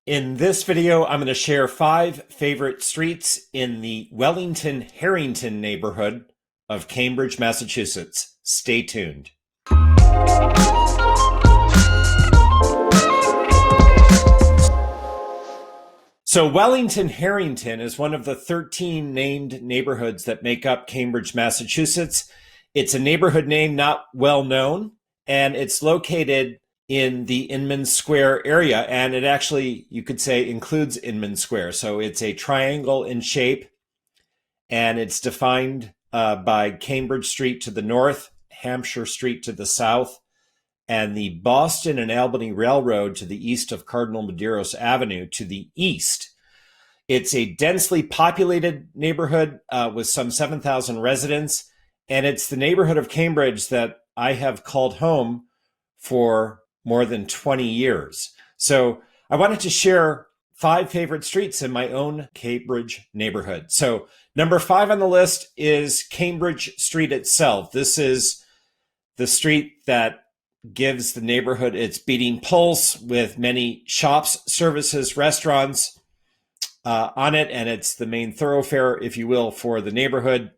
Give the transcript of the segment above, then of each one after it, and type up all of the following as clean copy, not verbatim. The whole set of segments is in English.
In this video, I'm going to share 5 favorite streets in the Wellington Harrington neighborhood of Cambridge, Massachusetts. Stay tuned. So Wellington Harrington is one of the 13 named neighborhoods that make up Cambridge, Massachusetts. It's a neighborhood name not well known, and it's located in the Inman Square area, and it actually, you could say, includes Inman Square. So it's a triangle in shape, and it's defined by Cambridge Street to the north, Hampshire Street to the south, and the Boston and Albany Railroad to the east of Cardinal Medeiros Avenue to the east. It's a densely populated neighborhood with some 7,000 residents, and it's the neighborhood of Cambridge that I have called home for more than 20 years. So I wanted to share 5 favorite streets in my own Cambridge neighborhood. So number 5 on the list is Cambridge Street itself. This is the street that gives the neighborhood its beating pulse, with many shops, services, restaurants on it, and it's the main thoroughfare, if you will, for the neighborhood.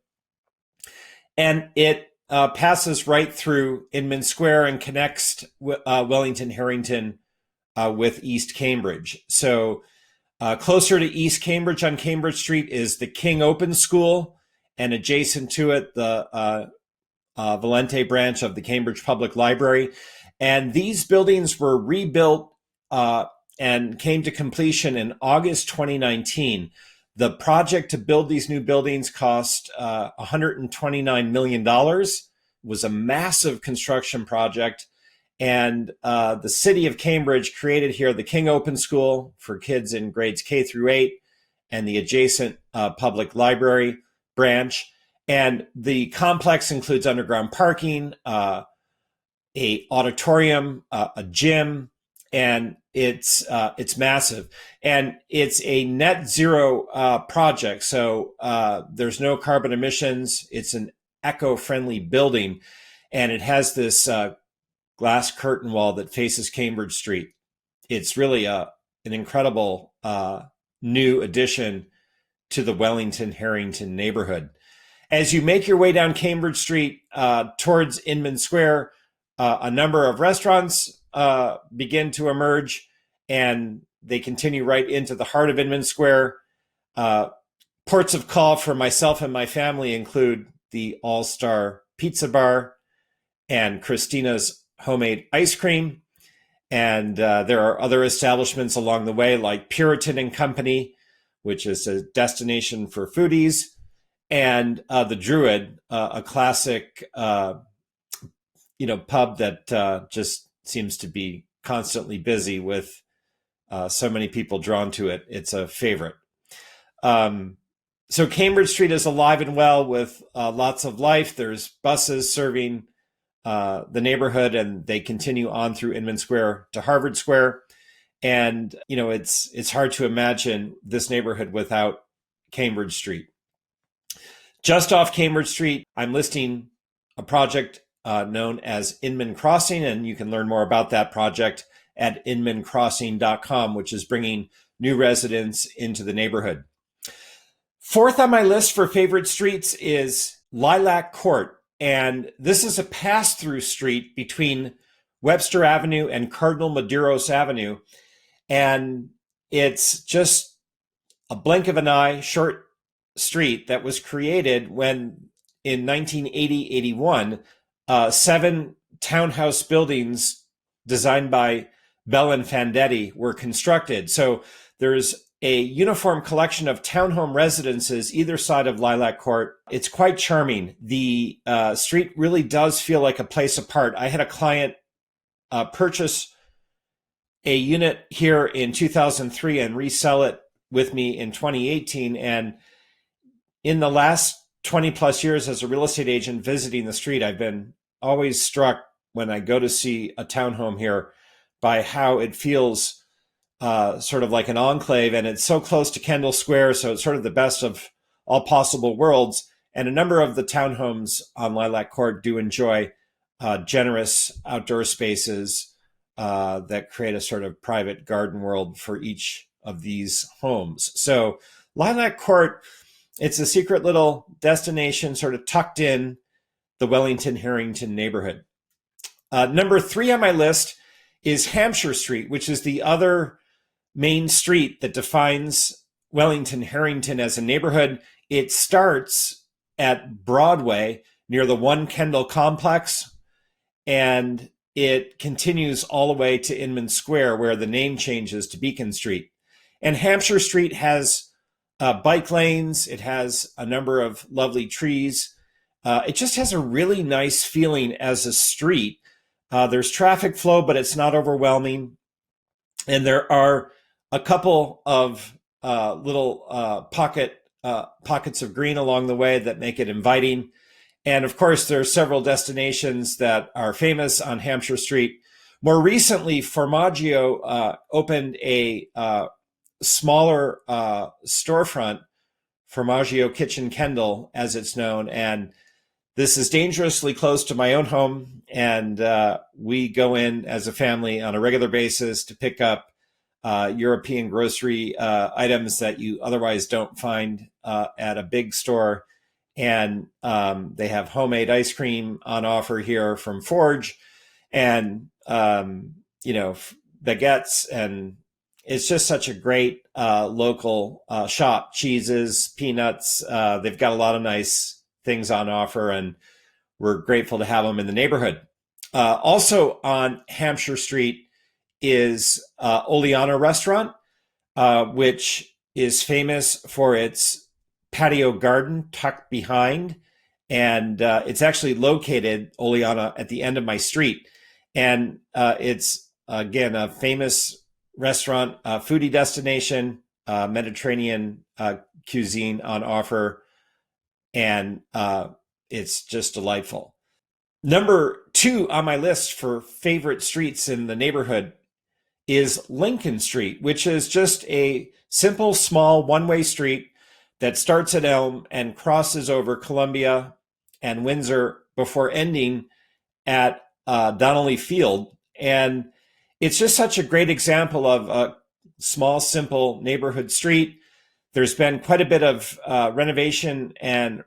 And it passes right through Inman Square and connects Wellington Harrington with East Cambridge. So closer to East Cambridge on Cambridge Street is the King Open School, and adjacent to it, the Valente branch of the Cambridge Public Library. And these buildings were rebuilt and came to completion in August 2019. The project to build these new buildings cost $129 million. It was a massive construction project. And the city of Cambridge created here the King Open School for kids in grades K through 8 and the adjacent public library branch. And the complex includes underground parking, a auditorium, a gym, and it's massive, and it's a net zero project. So there's no carbon emissions. It's an eco-friendly building, and it has this glass curtain wall that faces Cambridge Street. It's really an incredible new addition to the Wellington Harrington neighborhood. As you make your way down Cambridge Street towards Inman Square, a number of restaurants begin to emerge, and they continue right into the heart of Inman Square. Ports of call for myself and my family include the All-Star Pizza Bar and Christina's Homemade Ice Cream. And there are other establishments along the way, like Puritan and Company, which is a destination for foodies, and the Druid, a classic pub that just seems to be constantly busy with so many people drawn to it. It's a favorite. So Cambridge Street is alive and well with lots of life. There's buses serving the neighborhood, and they continue on through Inman Square to Harvard Square. And, it's hard to imagine this neighborhood without Cambridge Street. Just off Cambridge Street, I'm listing a project known as Inman Crossing, and you can learn more about that project at inmancrossing.com, which is bringing new residents into the neighborhood. 4th on my list for favorite streets is Lilac Court, and this is a pass-through street between Webster Avenue and Cardinal Medeiros Avenue, and it's just a blink of an eye short street that was created when in 1980-81 7 townhouse buildings designed by Bell and Fandetti were constructed. So there's a uniform collection of townhome residences either side of Lilac Court. It's quite charming. The street really does feel like a place apart. I had a client purchase a unit here in 2003 and resell it with me in 2018. And in the last 20 plus years as a real estate agent visiting the street, I've been always struck when I go to see a townhome here by how it feels sort of like an enclave, and it's so close to Kendall Square, so it's sort of the best of all possible worlds. And a number of the townhomes on Lilac Court do enjoy generous outdoor spaces, that create a sort of private garden world for each of these homes. So Lilac Court, it's a secret little destination sort of tucked in the Wellington Harrington neighborhood. Number 3 on my list is Hampshire Street, which is the other main street that defines Wellington Harrington as a neighborhood. It starts at Broadway near the One Kendall complex, and it continues all the way to Inman Square, where the name changes to Beacon Street. And Hampshire Street has bike lanes. It has a number of lovely trees. It just has a really nice feeling as a street. There's traffic flow, but it's not overwhelming. And there are a couple of little pockets of green along the way that make it inviting. And of course, there are several destinations that are famous on Hampshire Street. More recently, Formaggio opened a smaller storefront, Formaggio Kitchen Kendall, as it's known. And this is dangerously close to my own home. And we go in as a family on a regular basis to pick up European grocery items that you otherwise don't find at a big store. And they have homemade ice cream on offer here from Forge, and baguettes, and it's just such a great local shop. Cheeses, peanuts. They've got a lot of nice things on offer, and we're grateful to have them in the neighborhood. Also on Hampshire Street is Oleana Restaurant, which is famous for its patio garden tucked behind, and it's actually located, Oleana, at the end of my street. And it's, again, a famous restaurant, foodie destination, Mediterranean cuisine on offer, and it's just delightful. Number 2 on my list for favorite streets in the neighborhood is Lincoln Street, which is just a simple, small, one-way street that starts at Elm and crosses over Columbia and Windsor before ending at Donnelly Field. And it's just such a great example of a small, simple neighborhood street. There's been quite a bit of renovation and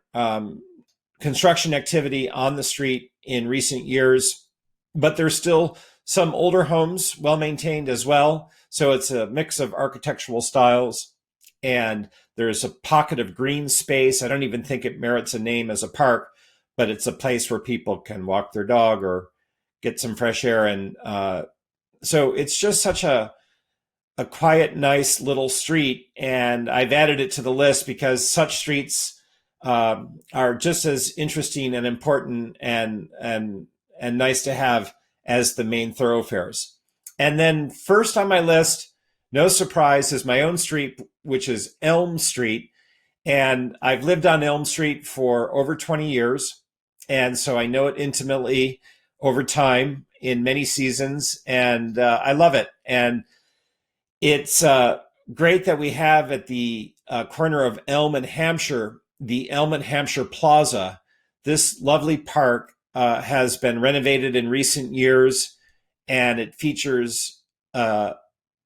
construction activity on the street in recent years, but there's still some older homes, well maintained as well. So it's a mix of architectural styles, and there's a pocket of green space. I don't even think it merits a name as a park, but it's a place where people can walk their dog or get some fresh air. And so it's just such a quiet, nice little street. And I've added it to the list because such streets are just as interesting and important and nice to have as the main thoroughfares. And then first on my list, no surprise, is my own street, which is Elm Street. And I've lived on Elm Street for over 20 years. And so I know it intimately over time in many seasons. And I love it. And it's great that we have at the corner of Elm and Hampshire, the Elm and Hampshire Plaza. This lovely park has been renovated in recent years, and it features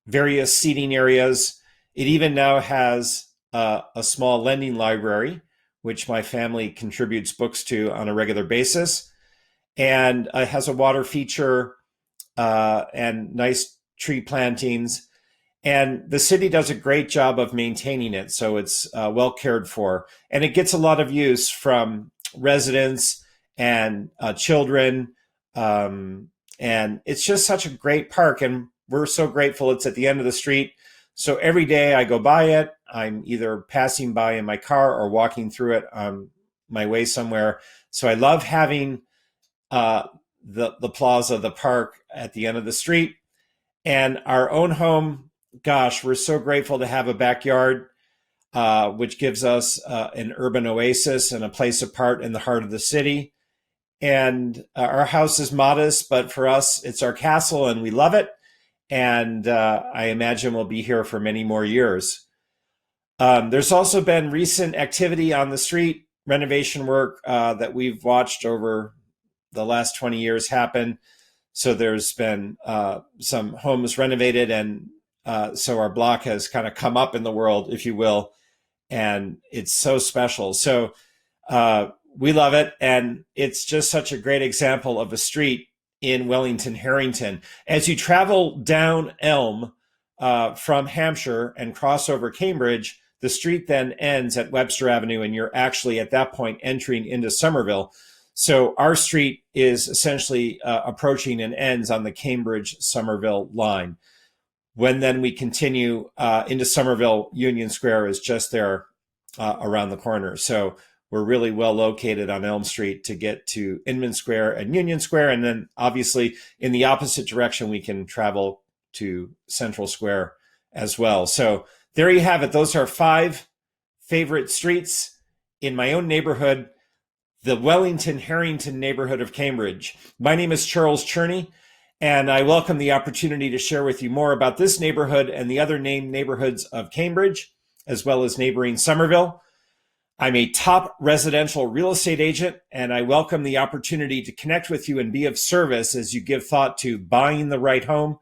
various seating areas. It even now has a small lending library, which my family contributes books to on a regular basis, and it has a water feature and nice tree plantings. And the city does a great job of maintaining it, so it's well cared for. And it gets a lot of use from residents and children. And it's just such a great park. And we're so grateful it's at the end of the street. So every day I go by it, I'm either passing by in my car or walking through it on my way somewhere. So I love having the plaza, the park at the end of the street. And our own home, gosh, we're so grateful to have a backyard, which gives us an urban oasis and a place apart in the heart of the city. And our house is modest, but for us, it's our castle and we love it. And I imagine we'll be here for many more years. There's also been recent activity on the street, renovation work that we've watched over the last 20 years happen. So there's been some homes renovated, and so our block has kind of come up in the world, if you will, and it's so special. So we love it, and it's just such a great example of a street in Wellington Harrington. As you travel down Elm from Hampshire and cross over Cambridge, the street then ends at Webster Avenue, and you're actually at that point entering into Somerville. So our street is essentially approaching and ends on the Cambridge-Somerville line. When then we continue into Somerville, Union Square is just there around the corner. So we're really well located on Elm Street to get to Inman Square and Union Square. And then obviously in the opposite direction, we can travel to Central Square as well. So there you have it. Those are 5 favorite streets in my own neighborhood, the Wellington Harrington neighborhood of Cambridge. My name is Charles Cherney, and I welcome the opportunity to share with you more about this neighborhood and the other named neighborhoods of Cambridge, as well as neighboring Somerville. I'm a top residential real estate agent, and I welcome the opportunity to connect with you and be of service as you give thought to buying the right home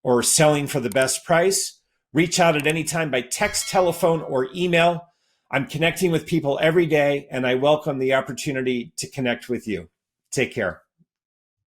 or selling for the best price. Reach out at any time by text, telephone, or email. I'm connecting with people every day, and I welcome the opportunity to connect with you. Take care.